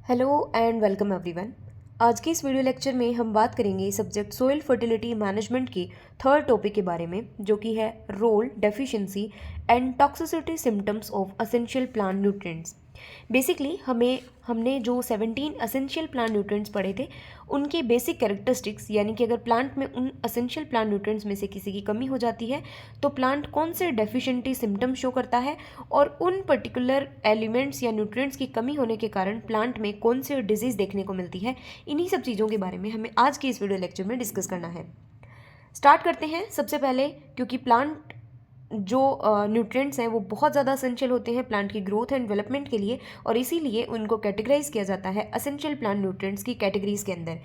Hello and welcome everyone. आज के इस वीडियो लेक्चर में हम बात करेंगे सब्जेक्ट सोइल फर्टिलिटी मैनेजमेंट की थर्ड टॉपिक के बारे में, जो कि है role, deficiency and toxicity symptoms of essential plant nutrients. Basically हमने जो 17 एसेंशियल प्लांट न्यूट्रिएंट्स पढ़े थे, उनके बेसिक कैरेक्टरिस्टिक्स, यानी कि अगर प्लांट में उन एसेंशियल प्लांट न्यूट्रिएंट्स में से किसी की कमी हो जाती है तो प्लांट कौन से डेफिशिएंटी सिम्टम्स शो करता है, और उन पर्टिकुलर एलिमेंट्स या न्यूट्रिएंट्स की कमी होने के कारण प्लांट में कौन से डिजीज़ देखने को मिलती है। इन्हीं सब चीज़ों के बारे में हमें आज की इस वीडियो लेक्चर में डिस्कस करना है। स्टार्ट करते हैं। सबसे पहले, क्योंकि प्लांट जो न्यूट्रिएंट्स हैं वो बहुत ज़्यादा असेंशियल होते हैं प्लांट की ग्रोथ एंड डेवलपमेंट के लिए, और इसीलिए उनको कैटेगराइज किया जाता है असेंशियल प्लांट न्यूट्रिएंट्स की कैटेगरीज के अंदर।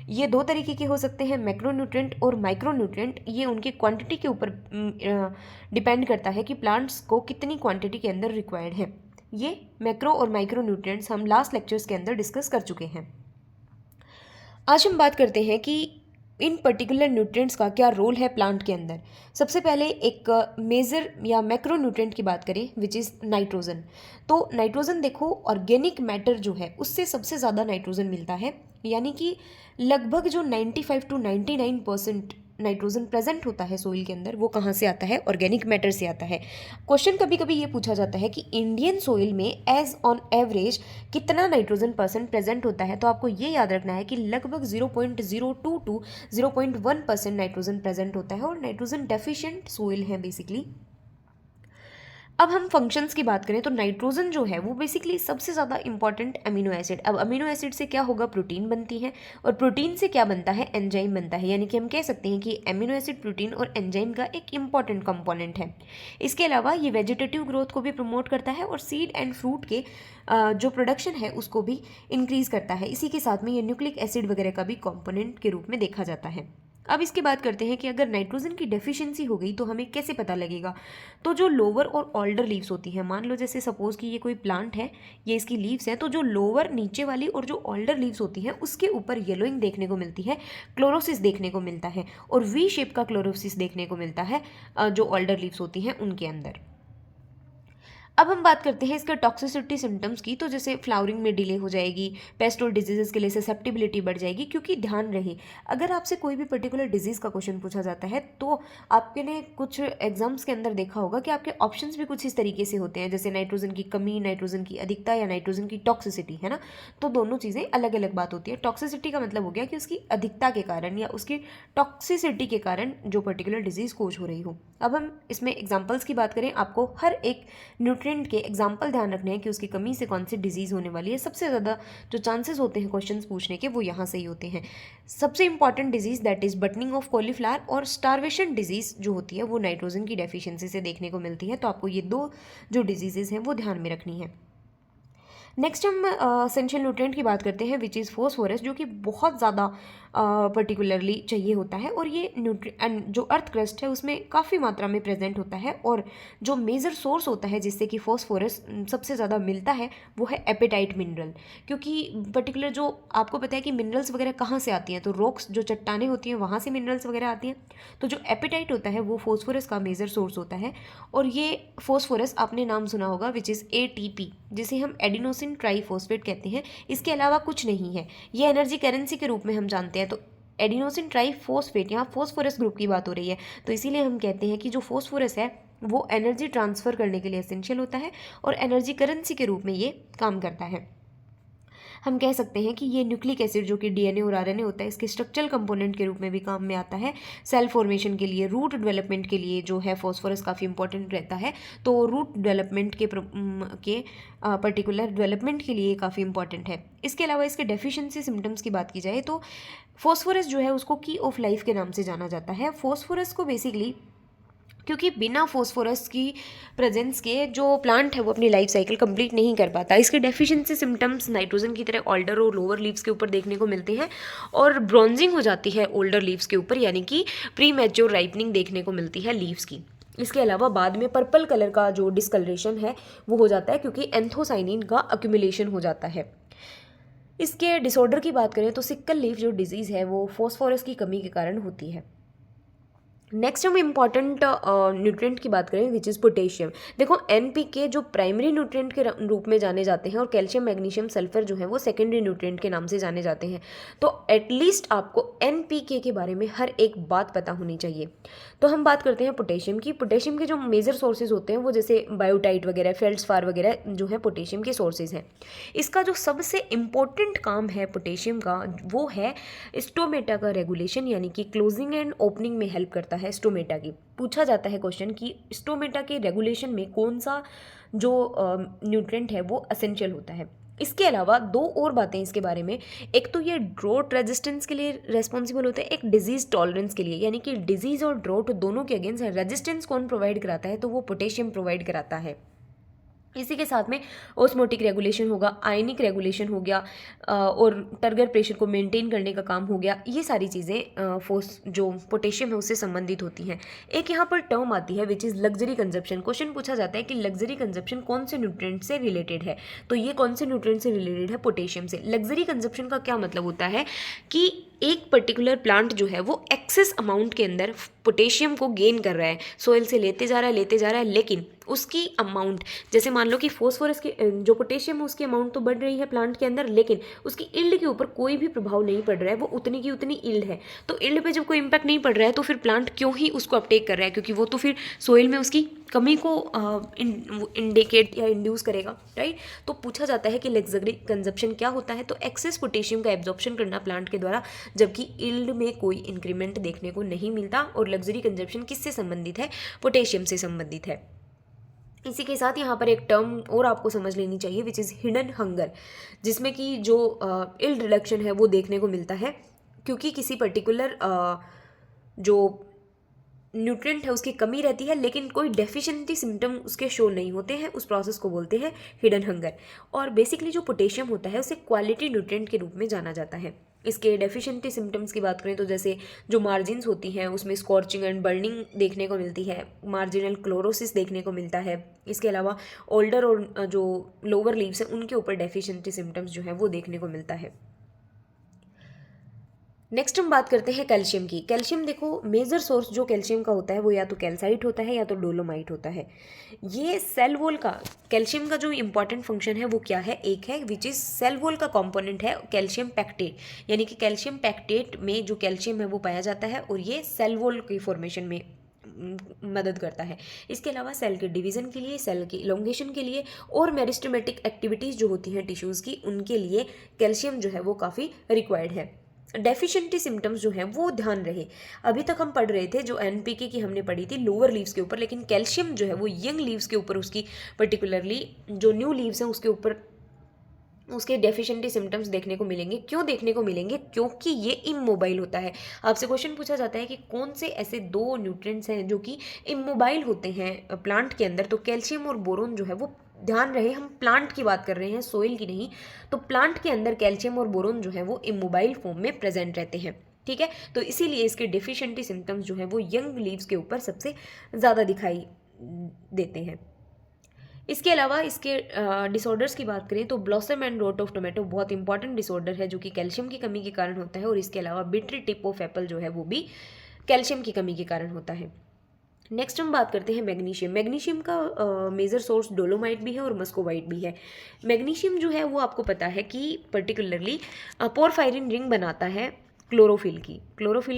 ये दो तरीके के हो सकते हैं, मैक्रो न्यूट्रिएंट और माइक्रो न्यूट्रिएंट। ये उनकी क्वांटिटी के ऊपर डिपेंड करता है कि प्लांट्स को कितनी क्वांटिटी के अंदर रिक्वायर्ड है। ये मैक्रो और माइक्रो न्यूट्रिएंट्स हम लास्ट लेक्चर्स के अंदर डिस्कस कर चुके हैं। आज हम बात करते हैं कि इन पर्टिकुलर न्यूट्रिएंट्स का क्या रोल है प्लांट के अंदर। सबसे पहले एक मेजर या मैक्रो न्यूट्रिएंट की बात करें, विच इज़ नाइट्रोजन। तो नाइट्रोजन देखो, ऑर्गेनिक मैटर जो है उससे सबसे ज़्यादा नाइट्रोजन मिलता है, यानी कि लगभग जो 95 टू 99% नाइट्रोजन प्रेजेंट होता है सोइल के अंदर, वो कहाँ से आता है? ऑर्गेनिक मैटर से आता है। क्वेश्चन कभी कभी ये पूछा जाता है कि इंडियन सोइल में एज ऑन एवरेज कितना नाइट्रोजन परसेंट प्रेजेंट होता है, तो आपको ये याद रखना है कि लगभग 0.02 टू 0.1% नाइट्रोजन प्रेजेंट होता है, और नाइट्रोजन डेफिशिएंट सोइल है बेसिकली। अब हम फंक्शंस की बात करें तो नाइट्रोजन जो है वो बेसिकली सबसे ज़्यादा इंपॉर्टेंट अमीनो एसिड। अब अमीनो एसिड से क्या होगा? प्रोटीन बनती है, और प्रोटीन से क्या बनता है? एंजाइम बनता है। यानी कि हम कह सकते हैं कि अमीनो एसिड, प्रोटीन और एंजाइम का एक इंपॉर्टेंट कंपोनेंट है। इसके अलावा ये वेजिटेटिव ग्रोथ को भी प्रमोट करता है, और सीड एंड फ्रूट के जो प्रोडक्शन है उसको भी इंक्रीज करता है। इसी के साथ में ये न्यूक्लिक एसिड वगैरह का भी कॉम्पोनेंट के रूप में देखा जाता है। अब इसकी बात करते हैं कि अगर नाइट्रोजन की डेफिशिएंसी हो गई तो हमें कैसे पता लगेगा। तो जो लोअर और ऑल्डर लीव्स होती हैं, मान लो जैसे सपोज कि ये कोई प्लांट है, ये इसकी लीव्स हैं, तो जो लोअर नीचे वाली और जो ऑल्डर लीव्स होती हैं उसके ऊपर येलोइंग देखने को मिलती है, क्लोरोसिस देखने को मिलता है, और वी शेप का क्लोरोसिस देखने को मिलता है जो ऑल्डर लीव्स होती हैं उनके अंदर। अब हम बात करते हैं इसका टॉक्सिसिटी सिम्टम्स की। तो जैसे फ्लावरिंग में डिले हो जाएगी, पेस्ट और डिजीज़ के लिए ससेप्टिबिलिटी बढ़ जाएगी। क्योंकि ध्यान रहे, अगर आपसे कोई भी पर्टिकुलर डिजीज़ का क्वेश्चन पूछा जाता है तो आपके ने कुछ एग्जाम्स के अंदर देखा होगा कि आपके ऑप्शंस भी कुछ इस तरीके से होते हैं, जैसे नाइट्रोजन की कमी, नाइट्रोजन की अधिकता या नाइट्रोजन की टॉक्सिसिटी, है ना। तो दोनों चीज़ें अलग अलग बात होती है। टॉक्सिसिटी का मतलब हो गया कि उसकी अधिकता के कारण या उसकी टॉक्सिसिटी के कारण जो पर्टिकुलर डिजीज़ कोज हो रही हो। अब हम इसमें एग्जाम्पल्स की बात करें, आपको हर एक न्यूट्रिएंट के एग्जाम्पल ध्यान रखने हैं कि उसकी कमी से कौन सी डिजीज़ होने वाली है। सबसे ज़्यादा जो चांसेस होते हैं क्वेश्चंस पूछने के वो यहाँ से ही होते हैं। सबसे important disease that is buttoning of cauliflower और स्टारवेशन डिजीज़ जो होती है वो नाइट्रोजन की डेफिशिएंसी से देखने को मिलती है। तो आपको ये दो जो डिजीज़ेज़ हैं वो ध्यान में रखनी है। नेक्स्ट हम एसेंशियल न्यूट्रिएंट की बात करते हैं, विच इज़ फॉस्फोरस, जो कि बहुत ज़्यादा पर्टिकुलरली चाहिए होता है, और ये जो अर्थ क्रस्ट है उसमें काफ़ी मात्रा में प्रेजेंट होता है। और जो मेजर सोर्स होता है जिससे कि फॉस्फोरस सबसे ज़्यादा मिलता है वो है एपेटाइट मिनरल। क्योंकि पर्टिकुलर जो आपको पता है कि मिनरल्स वगैरह कहाँ से आती हैं, तो रॉक्स जो चट्टानें होती हैं वहाँ से मिनरल्स वगैरह आती हैं। तो जो एपेटाइट होता है वो फॉस्फोरस का मेजर सोर्स होता है। और ये फॉस्फोरस आपने नाम सुना होगा, विच इज़ ATP, जिसे हम एडिनोसिन ट्राईफॉस्फेट कहते हैं। इसके अलावा कुछ नहीं है, ये एनर्जी करेंसी के रूप में हम जानते हैं। तो एडिनोसिन ट्राईफॉस्फेट, यहाँ फॉस्फोरस ग्रुप की बात हो रही है, तो इसीलिए हम कहते हैं कि जो फॉस्फोरस है वो एनर्जी ट्रांसफ़र करने के लिए एसेंशियल होता है, और एनर्जी करेंसी के रूप में ये काम करता है। हम कह सकते हैं कि ये न्यूक्लिक एसिड जो कि DNA और RNA होता है, इसके स्ट्रक्चरल कंपोनेंट के रूप में भी काम में आता है। सेल फॉर्मेशन के लिए, रूट डेवलपमेंट के लिए जो है फॉस्फोरस काफ़ी इंपॉर्टेंट रहता है। तो रूट डेवलपमेंट के पर्टिकुलर डेवलपमेंट के लिए काफ़ी इंपॉर्टेंट है। इसके अलावा इसके डेफिशिएंसी सिम्टम्स की बात की जाए तो फॉस्फोरस जो है उसको की ऑफ लाइफ के नाम से जाना जाता है। फॉस्फोरस को बेसिकली, क्योंकि बिना फॉस्फोरस की प्रेजेंस के जो प्लांट है वो अपनी लाइफ साइकिल कंप्लीट नहीं कर पाता। इसके डेफिशिएंसी सिम्टम्स नाइट्रोजन की तरह ऑल्डर और लोअर लीव्स के ऊपर देखने को मिलते हैं, और ब्रॉन्जिंग हो जाती है ओल्डर लीव्स के ऊपर, यानी कि प्री मैच्योर राइपनिंग देखने को मिलती है लीव्स की। इसके अलावा बाद में पर्पल कलर का जो डिस्कलरेशन है वो हो जाता है, क्योंकि एंथोसाइनिन का अक्यूमुलेशन हो जाता है। इसके डिसऑर्डर की बात करें तो सिक्कल लीफ जो डिजीज़ है वो फॉस्फोरस की कमी के कारण होती है। नेक्स्ट हम इम्पॉर्टेंट न्यूट्रिएंट की बात करें विच इज़ पोटेशियम। देखो एनपीके जो प्राइमरी न्यूट्रिएंट के रूप में जाने जाते हैं और कैल्शियम मैग्नीशियम सल्फर जो है वो सेकेंडरी न्यूट्रिएंट के नाम से जाने जाते हैं। तो एटलीस्ट आपको एनपीके के बारे में हर एक बात पता होनी चाहिए। तो हम बात करते हैं पोटेशियम की। पोटेशियम के जो मेजर सोर्सेज होते हैं वो जैसे बायोटाइट वगैरह, फेल्ड्सपार वगैरह जो है पोटेशियम के सोर्सेज हैं। इसका जो सबसे इम्पोर्टेंट काम है पोटेशियम का वो है स्टोमेटा का रेगुलेशन, यानी कि क्लोजिंग एंड ओपनिंग में हेल्प करता है स्टोमेटा की। पूछा जाता है क्वेश्चन कि स्टोमेटा के रेगुलेशन में कौन सा जो न्यूट्रिएंट है वो एसेंशियल होता है। इसके अलावा दो और बातें इसके बारे में, एक तो ये ड्रोट रेजिस्टेंस के लिए रेस्पॉन्सिबल होता है, एक डिजीज टॉलरेंस के लिए, यानी कि डिजीज और ड्रोट दोनों के अगेंस्ट रेजिस्टेंस कौन प्रोवाइड कराता है, तो वो पोटेशियम प्रोवाइड कराता है। इसी के साथ में ओस्मोटिक रेगुलेशन होगा, आयनिक रेगुलेशन हो गया, और टर्गर प्रेशर को मेंटेन करने का काम हो गया। ये सारी चीज़ें फोर्स जो पोटेशियम है उससे संबंधित होती हैं। एक यहाँ पर टर्म आती है which is luxury consumption. Question पूछा जाता है कि लग्जरी कंजप्शन कौन से न्यूट्रिएंट से रिलेटेड है, तो ये कौन से न्यूट्रिएंट से रिलेटेड है, पोटेशियम से। लग्जरी कंजप्शन का क्या मतलब होता है कि एक पर्टिकुलर प्लांट जो है वो एक्सेस अमाउंट के अंदर पोटेशियम को गेन कर रहा है, सोइल से लेते जा रहा है, लेकिन उसकी अमाउंट, जैसे मान लो कि फॉस्फोरस की जो पोटेशियम है उसकी अमाउंट तो बढ़ रही है प्लांट के अंदर, लेकिन उसकी इल्ड के ऊपर कोई भी प्रभाव नहीं पड़ रहा है, वो उतनी की उतनी इल्ड है। तो इल्ड पे जब कोई इम्पैक्ट नहीं पड़ रहा है तो फिर प्लांट क्यों ही उसको अपटेक कर रहा है, क्योंकि वो तो फिर सोइल में उसकी कमी को इंडिकेट या इंड्यूस करेगा, राइट। तो पूछा जाता है कि लग्जरी कंजप्शन क्या होता है, तो एक्सेस पोटेशियम का एब्जॉर्प्शन करना प्लांट के द्वारा, जबकि इल्ड में कोई इंक्रीमेंट देखने को नहीं मिलता। और लग्जरी कंजप्शन किससे संबंधित है, पोटेशियम से संबंधित है। इसी के साथ यहाँ पर एक टर्म और आपको समझ लेनी चाहिए विच इज़ हिडन हंगर, जिसमें कि जो इल्ड रिडक्शन है वो देखने को मिलता है, क्योंकि किसी पर्टिकुलर जो न्यूट्रिएंट है उसकी कमी रहती है लेकिन कोई डेफिशिएंसी सिम्टम उसके शो नहीं होते हैं, उस प्रोसेस को बोलते हैं हिडन हंगर। और बेसिकली जो पोटेशियम होता है उसे क्वालिटी न्यूट्रिएंट के रूप में जाना जाता है। इसके डेफिशिएंसी सिम्टम्स की बात करें तो जैसे जो मार्जिन्स होती हैं उसमें स्कॉर्चिंग एंड बर्निंग देखने को मिलती है, मार्जिनल क्लोरोसिस देखने को मिलता है। इसके अलावा ओल्डर और जो लोअर लीव्स हैं उनके ऊपर डेफिशिएंसी सिम्टम्स जो है वो देखने को मिलता है। नेक्स्ट हम बात करते हैं कैल्शियम की। कैल्शियम देखो मेजर सोर्स जो कैल्शियम का होता है वो या तो कैल्साइट होता है या तो डोलोमाइट होता है। ये सेल वॉल का कैल्शियम का जो इंपॉर्टेंट फंक्शन है वो क्या है, एक है विच इज़ सेल वॉल का कंपोनेंट है कैल्शियम पैक्टेट, यानी कि कैल्शियम पैक्टेट में जो कैल्शियम है वो पाया जाता है और ये सेल वॉल की फॉर्मेशन में मदद करता है। इसके अलावा सेल के डिवीज़न के लिए, सेल की इलोंगेशन के लिए और मेरिस्टेमेटिक एक्टिविटीज़ जो होती हैं टिश्यूज़ की, उनके लिए कैल्शियम जो है वो काफ़ी रिक्वायर्ड है। डेफिशिएंसी सिम्टम्स जो हैं वो ध्यान रहे, अभी तक हम पढ़ रहे थे जो एनपीके की हमने पढ़ी थी लोअर लीव्स के ऊपर, लेकिन कैल्शियम जो है वो यंग लीव्स के ऊपर, उसकी पर्टिकुलरली जो न्यू लीव्स हैं उसके ऊपर उसके डेफिशिएंसी सिम्टम्स देखने को मिलेंगे। क्यों देखने को मिलेंगे, क्योंकि ये इमोबाइल होता है। आपसे क्वेश्चन पूछा जाता है कि कौन से ऐसे दो न्यूट्रिएंट्स हैं जो कि इमोबाइल होते हैं प्लांट के अंदर, तो कैल्शियम और बोरोन जो है वो, ध्यान रहे हम प्लांट की बात कर रहे हैं, सोइल की नहीं। तो प्लांट के अंदर कैल्शियम और बोरोन जो है वो इमोबाइल फॉर्म में प्रेजेंट रहते हैं, ठीक है। तो इसीलिए इसके डेफिशिएंसी सिम्टम्स जो है वो यंग लीव्स के ऊपर सबसे ज़्यादा दिखाई देते हैं। इसके अलावा इसके डिसऑर्डर्स की बात करें तो blossom and wrote of tomato बहुत इंपॉर्टेंट डिसऑर्डर है जो कि कैल्शियम की कमी के कारण होता है, और इसके अलावा बिटरी टिप ऑफ एप्पल जो है वो भी कैल्शियम की कमी के कारण होता है। नेक्स्ट हम बात करते हैं मैग्नीशियम। मैग्नीशियम का मेजर सोर्स डोलोमाइट भी है और मस्कोवाइट भी है। मैग्नीशियम जो है वो आपको पता है कि पर्टिकुलरली पोरफायरिन रिंग बनाता है क्लोरोफिल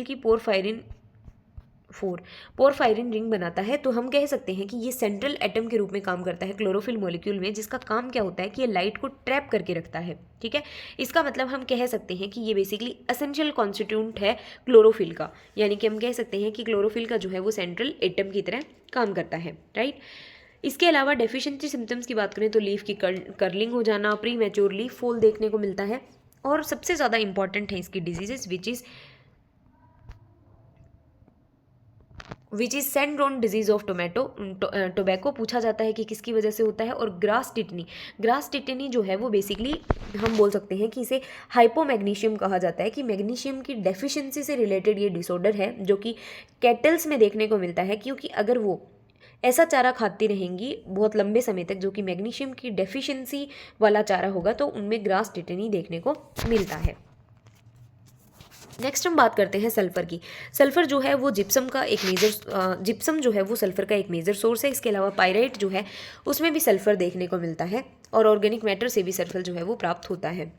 की पोरफायरिन रिंग बनाता है। तो हम कह सकते हैं कि ये सेंट्रल एटम के रूप में काम करता है क्लोरोफिल मॉलिक्यूल में, जिसका काम क्या होता है कि ये लाइट को ट्रैप करके रखता है, ठीक है। इसका मतलब हम कह सकते हैं कि ये बेसिकली एसेंशियल कॉन्स्टिट्यूंट है क्लोरोफिल का, यानी कि हम कह सकते हैं कि क्लोरोफिल का जो है वो सेंट्रल एटम की तरह काम करता है, राइट। इसके अलावा डेफिशिएंसी सिम्टम्स की बात करें तो लीफ की कर्लिंग हो जाना, प्री मैच्योर लीफ फॉल देखने को मिलता है, और सबसे ज़्यादा इंपॉर्टेंट है इसकी diseases which is sand drown disease of tobacco. पूछा जाता है कि किसकी वजह से होता है, और ग्रास टिटनी जो है वो बेसिकली हम बोल सकते हैं कि इसे हाइपोमैग्नीशियम कहा जाता है, कि मैग्नीशियम की डेफिशिएंसी से रिलेटेड ये डिसऑर्डर है जो कि कैटल्स में देखने को मिलता है, क्योंकि अगर वो ऐसा चारा खाती रहेंगी बहुत लंबे समय तक जो कि मैग्नीशियम की डेफिशिएंसी वाला चारा होगा, तो उनमें ग्रास टिटनी देखने को मिलता है। नेक्स्ट हम बात करते हैं सल्फर की। सल्फर जो है वो जिप्सम का एक मेजर जिप्सम जो है वो सल्फर का एक मेजर सोर्स है। इसके अलावा पायराइट जो है उसमें भी सल्फर देखने को मिलता है और ऑर्गेनिक मैटर से भी सल्फर जो है वो प्राप्त होता है।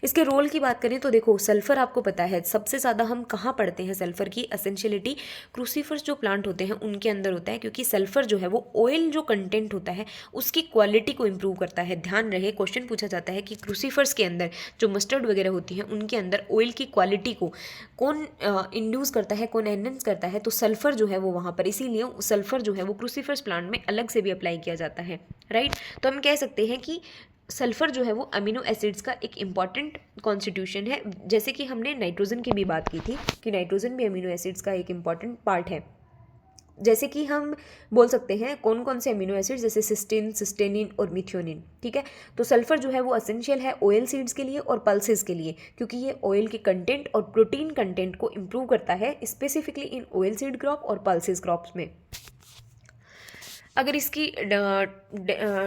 इसके रोल की बात करें तो देखो, सल्फर आपको पता है सबसे ज़्यादा हम कहाँ पढ़ते हैं सल्फर की एसेंशियलिटी, क्रूसीफर्स जो प्लांट होते हैं उनके अंदर होता है, क्योंकि सल्फर जो है वो ऑयल जो कंटेंट होता है उसकी क्वालिटी को इम्प्रूव करता है। ध्यान रहे, क्वेश्चन पूछा जाता है कि क्रूसीफर्स के अंदर जो मस्टर्ड वगैरह होती है उनके अंदर ऑयल की क्वालिटी को कौन इंड्यूस करता है, कौन एनहेंस करता है, तो सल्फर जो है वो वहाँ पर, इसीलिए सल्फर जो है वो क्रूसीफर्स प्लांट में अलग से भी अप्लाई किया जाता है, राइट। तो हम कह सकते हैं कि सल्फर जो है वो अमीनो एसिड्स का एक इम्पॉर्टेंट कॉन्स्टिट्यूशन है। जैसे कि हमने नाइट्रोजन की भी बात की थी कि नाइट्रोजन भी अमीनो एसिड्स का एक इम्पॉर्टेंट पार्ट है। जैसे कि हम बोल सकते हैं कौन कौन से अमीनो एसिड्स, जैसे सिस्टीन, सिस्टेनिन और मिथ्योनिन, ठीक है। तो सल्फर जो है वो एसेंशियल है ऑयल सीड्स के लिए और पल्सेस के लिए, क्योंकि ये ऑयल के कंटेंट और प्रोटीन कंटेंट को इम्प्रूव करता है, specifically in oil seed crop और पल्सेस क्रॉप्स में। अगर इसकी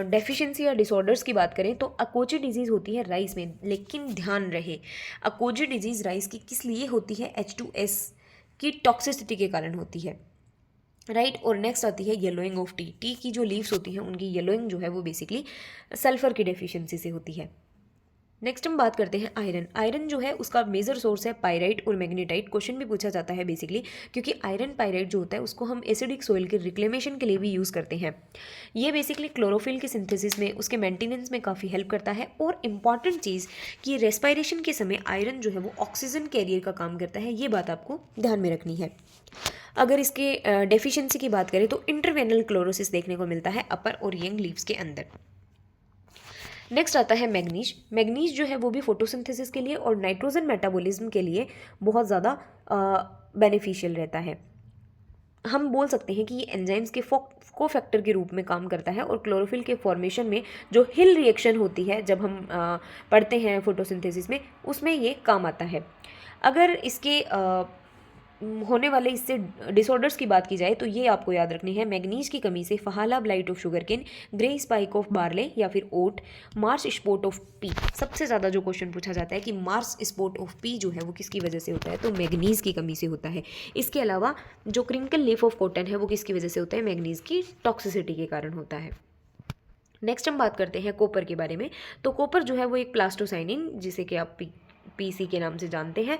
डेफिशिएंसी या डिसऑर्डर्स की बात करें तो अकोजी डिजीज़ होती है राइस में, लेकिन ध्यान रहे अकोजी डिजीज़ राइस की किस लिए होती है, H2S की टॉक्सिसिटी के कारण होती है, राइट। और नेक्स्ट आती है येलोइंग ऑफ टी। टी की जो लीव्स होती हैं उनकी येलोइंग जो है वो बेसिकली सल्फर की डेफिशिएंसी से होती है। नेक्स्ट हम बात करते हैं आयरन। आयरन जो है उसका मेजर सोर्स है पायराइट और मैग्नेटाइट। क्वेश्चन भी पूछा जाता है बेसिकली, क्योंकि आयरन पायराइट जो होता है उसको हम एसिडिक सोइल के रिक्लेमेशन के लिए भी यूज़ करते हैं। ये बेसिकली क्लोरोफिल की सिंथेसिस में, उसके मेंटेनेंस में काफ़ी हेल्प करता है। और इंपॉर्टेंट चीज़ कि रेस्पायरेशन के समय आयरन जो है वो ऑक्सीजन कैरियर का काम करता है, ये बात आपको ध्यान में रखनी है। अगर इसके डेफिशिएंसी की बात करें तो इंटरवेनल क्लोरोसिस देखने को मिलता है अपर और यंग लीव्स के अंदर। नेक्स्ट आता है मैग्नीज। मैग्नीज जो है वो भी फोटोसिंथेसिस के लिए और नाइट्रोजन मेटाबॉलिज्म के लिए बहुत ज़्यादा बेनिफिशियल रहता है। हम बोल सकते हैं कि ये एंजाइम्स के कोफैक्टर के रूप में काम करता है और क्लोरोफिल के फॉर्मेशन में जो हिल रिएक्शन होती है जब हम पढ़ते हैं फोटोसिंथेसिस में, उसमें ये काम आता है। अगर इसके होने वाले इससे डिसऑर्डर्स की बात की जाए तो ये आपको याद रखनी है, मैग्नीज की कमी से फहाला blight of sugarcane, grey spike of barley या फिर oat, marsh spot of pea. सबसे ज़्यादा जो क्वेश्चन पूछा जाता है कि मार्स स्पॉट ऑफ पी जो है वो किसकी वजह से होता है, तो मैग्नीज की कमी से होता है। इसके अलावा जो क्रिंकल लीफ ऑफ कॉटन है वो किसकी वजह से होता है, मैग्नीज की टॉक्सिसिटी के कारण होता है। नेक्स्ट हम बात करते हैं कॉपर के बारे में। तो कॉपर जो है वो एक प्लास्टोसाइनिन, जिसे कि आप पीसी के नाम से जानते हैं,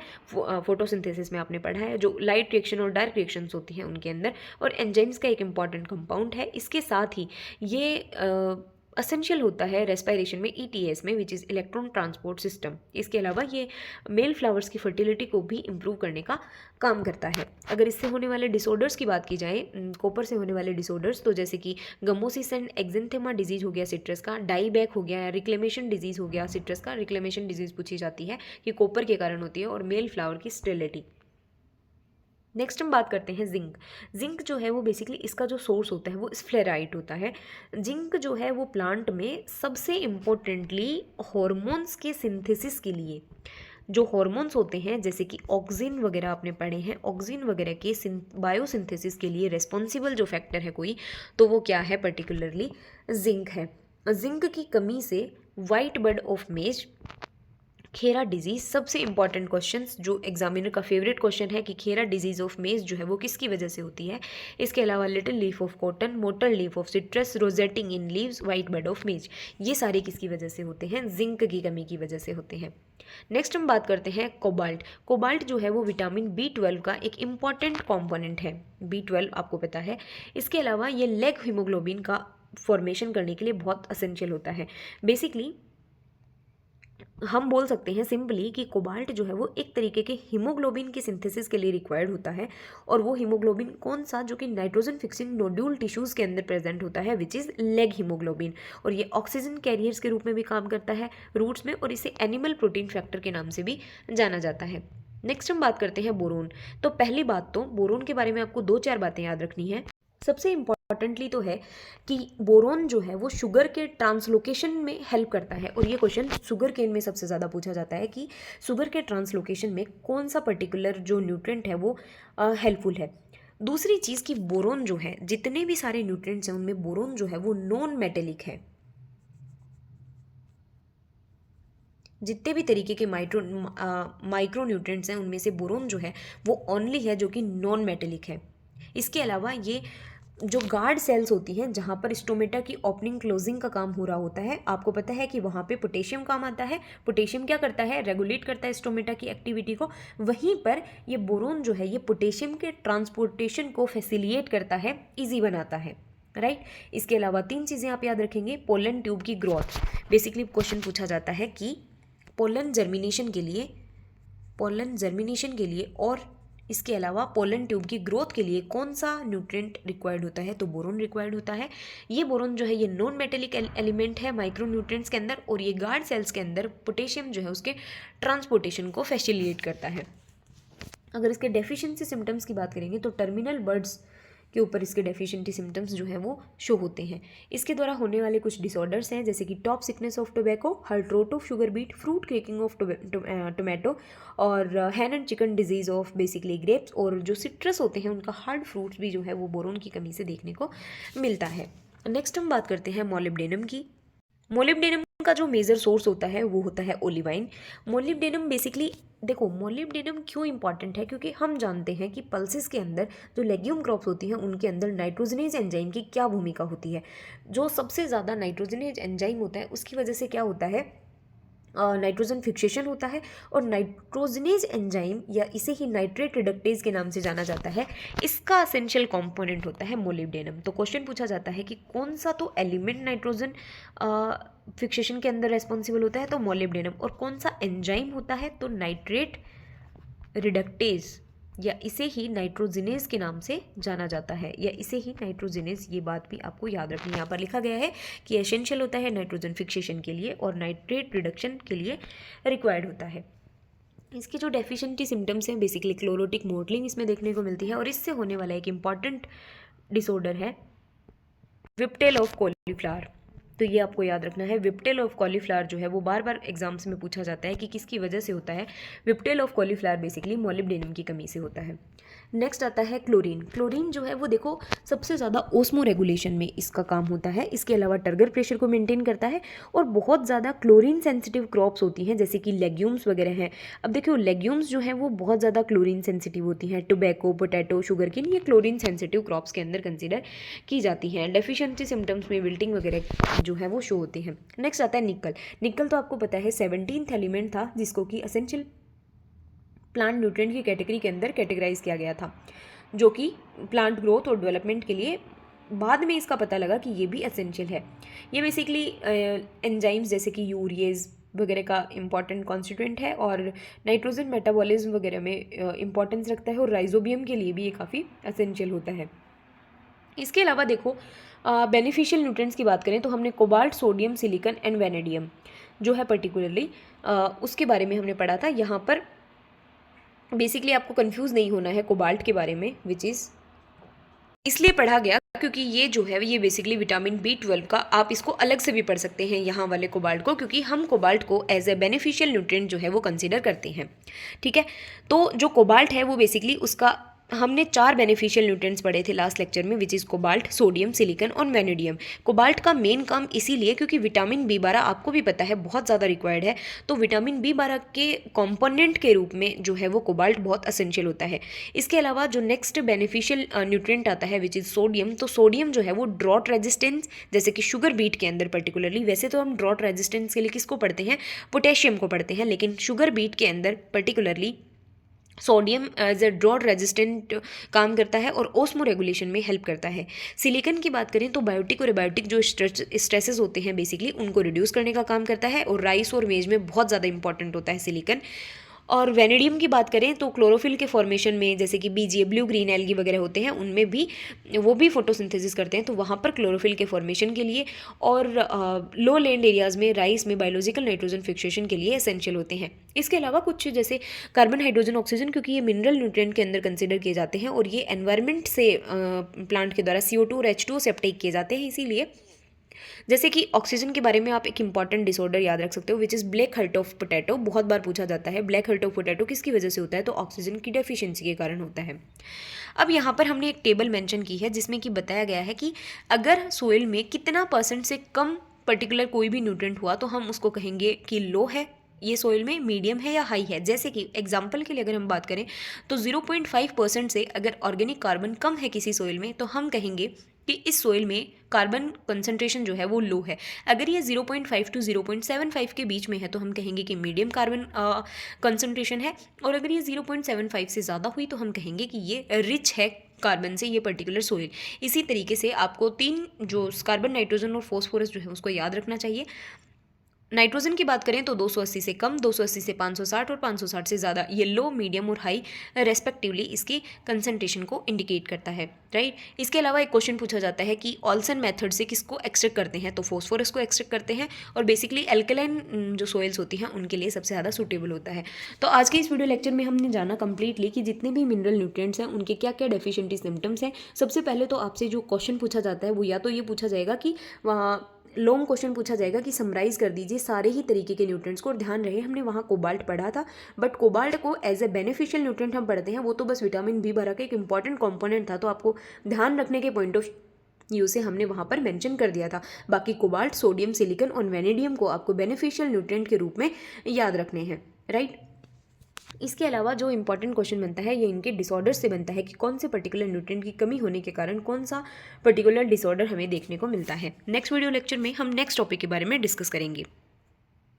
फोटोसिंथेसिस में आपने पढ़ा है, जो लाइट रिएक्शन और डार्क रिएक्शंस होती हैं उनके अंदर, और एंजाइम्स का एक इंपॉर्टेंट कंपाउंड है। इसके साथ ही ये असेंशियल होता है रेस्पायरेशन में, ETS में, which is electron transport system. इसके अलावा ये मेल फ्लावर्स की फर्टिलिटी को भी इम्प्रूव करने का काम करता है। अगर इससे होने वाले डिसऑर्डर्स की बात की जाए, कॉपर से होने वाले डिसऑर्डर्स, तो जैसे कि गमोसिस एंड एक्जेंथेमा डिजीज़ हो गया सिट्रस का, डाईबैक हो गया, रिक्लेमेशन डिजीज़ हो गया सिट्रस का। रिक्लेमेशन डिजीज़ पूछी जाती है कि कॉपर के कारण होती है, और मेल फ्लावर की स्टेरिलिटी। नेक्स्ट हम बात करते हैं जिंक। जिंक जो है वो बेसिकली इसका जो सोर्स होता है वो स्फ्लेराइट होता है। जिंक जो है वो प्लांट में सबसे इम्पोर्टेंटली हॉर्मोन्स के सिंथेसिस के लिए, जो हॉर्मोन्स होते हैं जैसे कि ऑक्सिन वगैरह आपने पढ़े हैं, ऑक्सिन वगैरह के बायोसिंथेसिस के लिए रेस्पॉन्सिबल जो फैक्टर है कोई, तो वो क्या है, पर्टिकुलरली जिंक है। जिंक की कमी से white bud of maize, Khaira disease, सबसे इंपॉर्टेंट क्वेश्चंस जो एग्जामिनर का फेवरेट क्वेश्चन है कि खेरा डिजीज़ ऑफ मेज जो है वो किसकी वजह से होती है। इसके अलावा little leaf of cotton, mottle leaf of citrus, rosetting in leaves, white bud of maize, ये सारे किसकी वजह से होते हैं, जिंक की कमी की वजह से होते हैं। नेक्स्ट हम बात करते हैं कोबाल्ट। कोबाल्ट जो है वो विटामिन B12 का एक इम्पॉर्टेंट कॉम्पोनेंट है। B12 आपको पता है। इसके अलावा ये लेग हीमोग्लोबिन का फॉर्मेशन करने के लिए बहुत असेंशियल होता है। बेसिकली हम बोल सकते हैं सिंपली कि कोबाल्ट जो है वो एक तरीके के हीमोग्लोबिन की सिंथेसिस के लिए रिक्वायर्ड होता है, और वो हीमोग्लोबिन कौन सा, जो कि नाइट्रोजन फिक्सिंग नोड्यूल टिश्यूज़ के अंदर प्रेजेंट होता है, विच इज़ लेग हीमोग्लोबिन, और ये ऑक्सीजन कैरियर्स के रूप में भी काम करता है रूट्स में, और इसे एनिमल प्रोटीन फैक्टर के नाम से भी जाना जाता है। नेक्स्ट हम बात करते हैं बोरोन। तो पहली बात तो बोरोन के बारे में आपको 2-4 बातें याद रखनी है। सबसे इम्पॉर्टेंटली तो है कि बोरोन जो है वो शुगर के ट्रांसलोकेशन में हेल्प करता है, और ये क्वेश्चन शुगर केन में सबसे ज़्यादा पूछा जाता है कि शुगर के ट्रांसलोकेशन में कौन सा पर्टिकुलर जो न्यूट्रिएंट है वो हेल्पफुल है। दूसरी चीज़ कि बोरोन जो है, जितने भी सारे न्यूट्रिएंट्स हैं उनमें बोरोन जो है वो नॉन मेटेलिक है। जितने भी तरीके के माइक्रो न्यूट्रिएंट्स हैं उनमें से बोरोन जो है वो ओनली है जो कि नॉन मेटेलिक है। इसके अलावा ये जो गार्ड सेल्स होती हैं जहाँ पर स्टोमेटा की ओपनिंग क्लोजिंग का काम हो रहा होता है, आपको पता है कि वहाँ पे पोटेशियम काम आता है। पोटेशियम क्या करता है, रेगुलेट करता है स्टोमेटा की एक्टिविटी को। वहीं पर ये बोरोन जो है ये पोटेशियम के ट्रांसपोर्टेशन को फैसिलिएट करता है, ईजी बनाता है, राइट। इसके अलावा 3 चीज़ें आप याद रखेंगे। पोलन ट्यूब की ग्रोथ, बेसिकली क्वेश्चन पूछा जाता है कि पोलन जर्मिनेशन के लिए और इसके अलावा पोलन ट्यूब की ग्रोथ के लिए कौन सा न्यूट्रिएंट रिक्वायर्ड होता है, तो बोरोन रिक्वायर्ड होता है। ये बोरोन जो है ये नॉन मेटेलिक एलिमेंट है माइक्रो न्यूट्रिएंट्स के अंदर, और ये गार्ड सेल्स के अंदर पोटेशियम जो है उसके ट्रांसपोर्टेशन को फैसिलिटेट करता है। अगर इसके डेफिशिएंसी सिम्टम्स की बात करेंगे तो टर्मिनल बर्ड्स के ऊपर इसके डेफिशिएंसी सिम्टम्स जो हैं वो शो होते हैं। इसके द्वारा होने वाले कुछ डिसऑर्डर्स हैं जैसे कि top sickness of tobacco, heart of sugar beet, fruit cracking of tomato और hen and chicken disease of basically grapes, और जो सिट्रस होते हैं उनका हार्ड फ्रूट्स भी जो है वो बोरोन की कमी से देखने को मिलता है। नेक्स्ट हम बात करते हैं मोलिब्डेनम की। मोलिब्डेनम का जो मेजर सोर्स होता है वो होता है ओलिवाइन। मोलिब्डेनम बेसिकली देखो, मोलिब्डेनम क्यों इंपॉर्टेंट है, क्योंकि हम जानते हैं कि पल्सेस के अंदर जो लेग्यूम क्रॉप्स होती हैं उनके अंदर नाइट्रोजनेज एंजाइम की क्या भूमिका होती है। जो सबसे ज़्यादा नाइट्रोजनेज एंजाइम होता है उसकी वजह से क्या होता है, नाइट्रोजन फिक्सेशन होता है, और नाइट्रोजनेज एंजाइम या इसे ही नाइट्रेट रिडक्टेज के नाम से जाना जाता है, इसका एसेंशियल कंपोनेंट होता है मोलिब्डेनम। तो क्वेश्चन पूछा जाता है कि कौन सा तो एलिमेंट नाइट्रोजन फिक्सेशन के अंदर रेस्पॉन्सिबल होता है, तो मोलिब्डेनम, और कौन सा एंजाइम होता है, तो नाइट्रेट रिडक्टेज या इसे ही नाइट्रोजिनेज के नाम से जाना जाता है, या इसे ही नाइट्रोजिनेज, ये बात भी आपको याद रखनी है। यहाँ पर लिखा गया है कि एसेंशियल होता है नाइट्रोजन फिक्सेशन के लिए और नाइट्रेट रिडक्शन के लिए रिक्वायर्ड होता है। इसके जो डेफिशिएंसी सिम्टम्स हैं बेसिकली क्लोरोटिक मोटलिंग इसमें देखने को मिलती है, और इससे होने वाला एक इम्पॉर्टेंट डिसऑर्डर है विप्टेल ऑफ कॉलीफ्लावर। तो ये आपको याद रखना है, विप्टेल ऑफ कॉलीफ्लावर जो है वो बार बार एग्जाम्स में पूछा जाता है कि किसकी वजह से होता है। विप्टेल ऑफ कॉलीफ्लावर बेसिकली मोलिब्डेनम की कमी से होता है। नेक्स्ट आता है क्लोरीन। क्लोरीन जो है वो देखो सबसे ज़्यादा ओस्मो रेगुलेशन में इसका काम होता है। इसके अलावा टर्गर प्रेशर को मेंटेन करता है, और बहुत ज़्यादा क्लोरीन सेंसिटिव क्रॉप्स होती हैं जैसे कि लेग्यूम्स वगैरह हैं। अब देखियो लेग्यूम्स जो हैं वो बहुत ज़्यादा क्लोरीन सेंसिटिव होती हैं। टोबैको, पोटैटो, शुगर केन, ये क्लोरीन सेंसिटिव क्रॉप्स के अंदर कंसिडर की जाती हैं। डेफिशिएंसी सिम्टम्स में विल्टिंग वगैरह जो है वो शो होते हैं। नेक्स्ट आता है निकल। निकल तो आपको पता है 17th एलिमेंट था जिसको कि एसेंशियल प्लांट न्यूट्रिएंट की कैटेगरी के अंदर कैटेगराइज किया गया था, जो कि प्लांट ग्रोथ और डेवलपमेंट के लिए बाद में इसका पता लगा कि ये भी एसेंशियल है। ये बेसिकली एंजाइम्स जैसे कि यूरिएज वगैरह का इंपॉर्टेंट कॉन्स्टिट्यूएंट है, और नाइट्रोजन मेटाबॉलिज्म वगैरह में इंपॉर्टेंस रखता है, और राइजोबियम के लिए भी ये काफ़ी एसेंशियल होता है। इसके अलावा देखो बेनिफिशियल न्यूट्रिएंट्स की बात करें तो हमने cobalt, sodium, silicon and vanadium जो है पर्टिकुलरली उसके बारे में हमने पढ़ा था। यहाँ पर बेसिकली आपको कंफ्यूज नहीं होना है कोबाल्ट के बारे में, विच इज़ इसलिए पढ़ा गया क्योंकि ये जो है ये बेसिकली विटामिन B12 का, आप इसको अलग से भी पढ़ सकते हैं यहाँ वाले कोबाल्ट को, क्योंकि हम कोबाल्ट को एज ए बेनिफिशियल न्यूट्रिएंट जो है वो कंसीडर करते हैं। ठीक है, तो जो कोबाल्ट है वो बेसिकली उसका हमने 4 बेनिफिशियल न्यूट्रिएंट्स पढ़े थे लास्ट लेक्चर में, which is cobalt, sodium, silicon और वेनेडियम। कोबाल्ट का मेन काम इसीलिए क्योंकि विटामिन B12 आपको भी पता है बहुत ज़्यादा रिक्वायर्ड है, तो विटामिन B12 के कंपोनेंट के रूप में जो है वो कोबाल्ट बहुत एसेंशियल होता है। इसके अलावा जो नेक्स्ट बेनिफिशियल न्यूट्रिएंट आता है विच इज़ सोडियम, तो सोडियम जो है वो ड्रॉट रेजिस्टेंस, जैसे कि शुगर बीट के अंदर पर्टिकुलरली, वैसे तो हम ड्रॉट रेजिस्टेंस के लिए किसको पढ़ते हैं, पोटेशियम को पढ़ते हैं, लेकिन शुगर बीट के अंदर particularly sodium as a drought resistant काम करता है और ओस्मो रेगुलेशन में हेल्प करता है। सिलिकॉन की बात करें तो बायोटिक और एबायोटिक जो स्ट्रेसेस होते हैं बेसिकली उनको रिड्यूस करने का काम करता है, और राइस और मेज में बहुत ज़्यादा इंपॉर्टेंट होता है सिलिकॉन। और वेनेडियम की बात करें तो क्लोरोफिल के फॉर्मेशन में, जैसे कि बीजीए, ब्लू ग्रीन एल्गी वगैरह होते हैं, उनमें भी वो भी फोटोसिंथेसिस करते हैं, तो वहाँ पर क्लोरोफिल के फॉर्मेशन के लिए, और लो लैंड एरियाज़ में राइस में बायोलॉजिकल नाइट्रोजन फिक्सेशन के लिए एसेंशियल होते हैं। इसके अलावा कुछ जैसे कार्बन, हाइड्रोजन, ऑक्सीजन, क्योंकि ये मिनरल न्यूट्रिएंट के अंदर कंसिडर किए जाते हैं, और ये एनवायरनमेंट से प्लांट के द्वारा CO2 और H2O से अपटेक किए जाते हैं। इसीलिए जैसे कि ऑक्सीजन के बारे में आप एक इंपॉर्टेंट डिसऑर्डर याद रख सकते हो which is black hurt of potato. बहुत बार पूछा जाता है ब्लैक हर्ट ऑफ पोटैटो किसकी वजह से होता है, तो ऑक्सीजन की डेफिशिएंसी के कारण होता है। अब यहाँ पर हमने एक टेबल मेंशन की है जिसमें कि बताया गया है कि अगर सोइल में कितना % से कम पर्टिकुलर कोई भी न्यूट्रिएंट हुआ तो हम उसको कहेंगे कि लो है ये सॉइल में मीडियम है या हाई है। जैसे कि एग्जाम्पल के लिए अगर हम बात करें तो 0.5% से अगर ऑर्गेनिक कार्बन कम है किसी सॉइल में तो हम कहेंगे कि इस सॉइल में कार्बन कंसंट्रेशन जो है वो लो है। अगर ये 0.5 टू 0.75 के बीच में है तो हम कहेंगे कि मीडियम कार्बन कंसंट्रेशन है, और अगर ये 0.75 से ज़्यादा हुई तो हम कहेंगे कि ये रिच है कार्बन से ये पर्टिकुलर सॉइल। इसी तरीके से आपको 3 जो कार्बन, नाइट्रोजन और फॉस्फोरस जो है उसको याद रखना चाहिए। नाइट्रोजन की बात करें तो 280 से कम, 280 से 560 और 560 से ज़्यादा, ये लो, मीडियम और हाई रेस्पेक्टिवली इसकी कंसंट्रेशन को इंडिकेट करता है, राइट। इसके अलावा एक क्वेश्चन पूछा जाता है कि ऑल्सन मेथड से किसको एक्सट्रैक्ट करते हैं, तो फॉस्फोरस को एक्सट्रैक्ट करते हैं, और बेसिकली एल्कलाइन जो सॉइल्स होती हैं उनके लिए सबसे ज़्यादा सूटेबल होता है। तो आज के इस वीडियो लेक्चर में हमने जाना कंप्लीटली कि जितने भी मिनरल न्यूट्रिएंट्स हैं उनके क्या क्या डेफिशिएंसी सिम्टम्स हैं। सबसे पहले तो आपसे जो क्वेश्चन पूछा जाता है वो या तो ये पूछा जाएगा कि वहाँ लॉन्ग क्वेश्चन पूछा जाएगा कि समराइज कर दीजिए सारे ही तरीके के न्यूट्रिएंट्स को। और ध्यान रहे हमने वहाँ कोबाल्ट पढ़ा था, बट कोबाल्ट को एज ए बेनिफिशियल न्यूट्रिएंट हम पढ़ते हैं, वो तो बस विटामिन बी भरा का एक इंपॉर्टेंट कंपोनेंट था, तो आपको ध्यान रखने के पॉइंट ऑफ व्यू से हमने वहाँ पर मेंशन कर दिया था। बाकी कोबाल्ट, सोडियम, सिलिकॉन और वेनेडियम को आपको बेनिफिशियल न्यूट्रिएंट के रूप में याद रखने हैं, राइट। इसके अलावा जो इंपॉर्टेंट क्वेश्चन बनता है ये इनके डिसऑर्डर से बनता है कि कौन से पर्टिकुलर न्यूट्रिएंट की कमी होने के कारण कौन सा पर्टिकुलर डिसऑर्डर हमें देखने को मिलता है। नेक्स्ट वीडियो लेक्चर में हम नेक्स्ट टॉपिक के बारे में डिस्कस करेंगे।